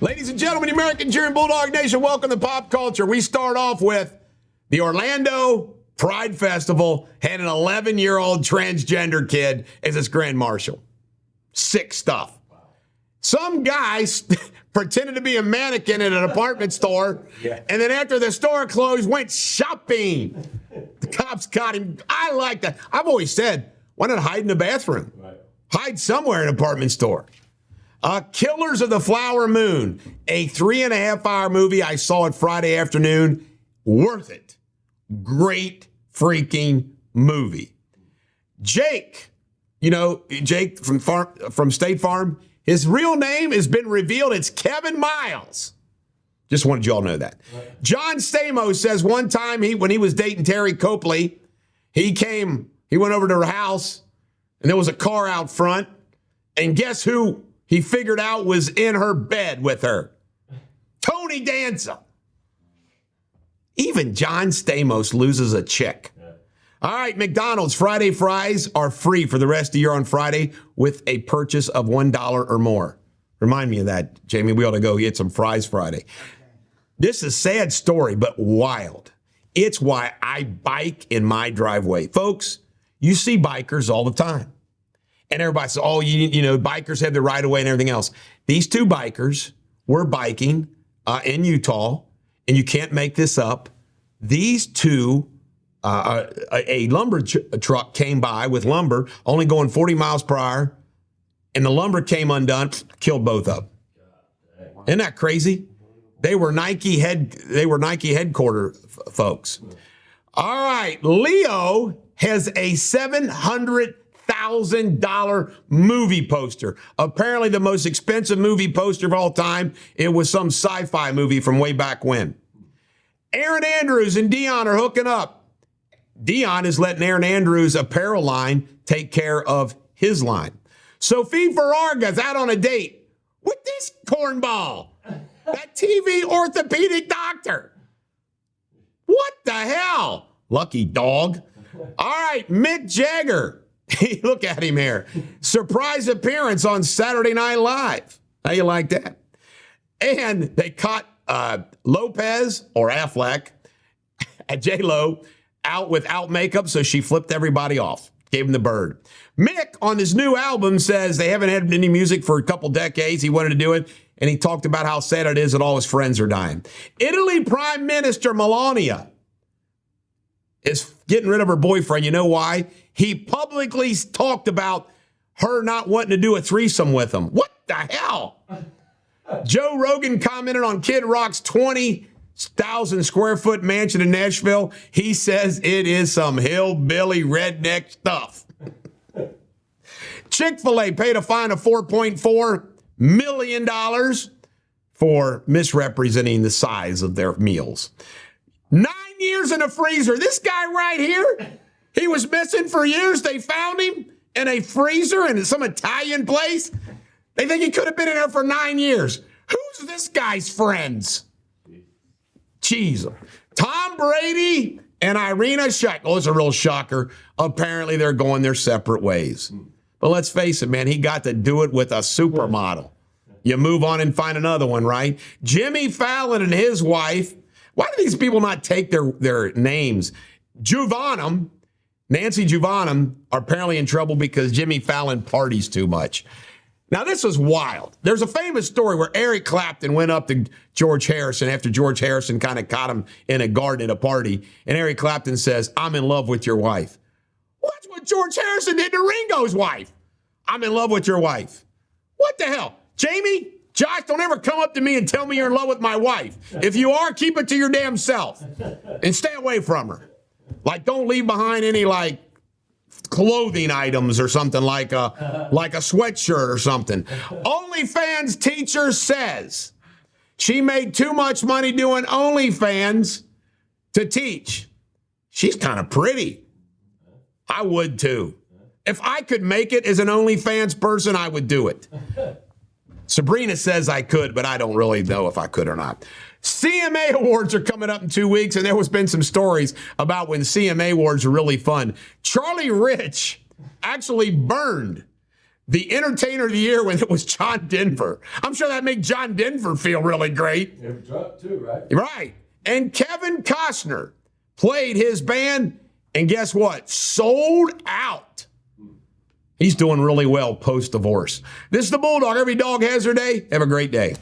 Ladies and gentlemen, the American cheering Bulldog Nation, welcome to Pop Culture. We start off with the Orlando Pride Festival had an 11-year-old transgender kid as its grand marshal. Sick stuff. Some guys pretended to be a mannequin in an apartment store, and then after the store closed, went shopping. The cops caught him. I like that. I've always said, why not hide in the bathroom? Right. Hide somewhere in an apartment store. Killers of the Flower Moon, a 3.5-hour movie. I saw it Friday afternoon. Worth it. Great freaking movie. Jake, Jake from State Farm, his real name has been revealed. It's Kevin Miles. Just wanted you all to know that. Right. John Stamos says one time when he was dating Terry Copley, he went over to her house, and there was a car out front, and guess who he figured out was in her bed with her? Tony Danza. Even John Stamos loses a chick. Yeah. All right, McDonald's Friday fries are free for the rest of the year on Friday with a purchase of $1 or more. Remind me of that, Jamie. We ought to go get some fries Friday. This is a sad story, but wild. It's why I bike in my driveway. Folks, you see bikers all the time. And everybody says, oh, bikers have the right of way and everything else. These two bikers were biking in Utah, and you can't make this up. These two, a lumber truck came by with lumber, only going 40 miles per hour, and the lumber came undone, killed both of them. Isn't that crazy? They were Nike headquarter folks. All right, Leo has a $700,000 movie poster. Apparently the most expensive movie poster of all time. It was some sci-fi movie from way back when. Aaron Andrews and Dion are hooking up. Dion is letting Aaron Andrews' apparel line take care of his line. Sophie Farraga's out on a date with this cornball, that TV orthopedic doctor. What the hell? Lucky dog. All right, Mick Jagger. Look at him here. Surprise appearance on Saturday Night Live. How you like that? And they caught Lopez or Affleck at J-Lo out without makeup, so she flipped everybody off. Gave him the bird. Mick, on his new album, says they haven't had any music for a couple decades. He wanted to do it, and he talked about how sad it is that all his friends are dying. Italy Prime Minister Melania is getting rid of her boyfriend. You know why? He publicly talked about her not wanting to do a threesome with him. What the hell? Joe Rogan commented on Kid Rock's 20,000 square foot mansion in Nashville. He says it is some hillbilly redneck stuff. Chick-fil-A paid a fine of $4.4 million for misrepresenting the size of their meals. 9 years in a freezer. This guy right here, he was missing for years. They found him in a freezer in some Italian place. They think he could have been in there for 9 years. Who's this guy's friends? Jeez. Tom Brady and Irina Shayk. Oh, it's a real shocker. Apparently, they're going their separate ways. But let's face it, man, he got to do it with a supermodel. You move on and find another one, right? Jimmy Fallon and his wife. Why do these people not take their names? Juvanum, Nancy Juvanum, are apparently in trouble because Jimmy Fallon parties too much. Now, this was wild. There's a famous story where Eric Clapton went up to George Harrison after George Harrison kind of caught him in a garden at a party. And Eric Clapton says, I'm in love with your wife. Well, that's what George Harrison did to Ringo's wife. I'm in love with your wife. What the hell? Jamie, Josh, don't ever come up to me and tell me you're in love with my wife. If you are, keep it to your damn self and stay away from her. Like, don't leave behind any, clothing items or something like a sweatshirt or something. OnlyFans teacher says she made too much money doing OnlyFans to teach. She's kind of pretty. I would too. If I could make it as an OnlyFans person, I would do it. Sabrina says I could, but I don't really know if I could or not. CMA Awards are coming up in 2 weeks, and there has been some stories about when CMA Awards are really fun. Charlie Rich actually burned the entertainer of the year when it was John Denver. I'm sure that made John Denver feel really great. Too, right? Right. And Kevin Costner played his band, and guess what? Sold out. He's doing really well post-divorce. This is the Bulldog. Every dog has her day. Have a great day.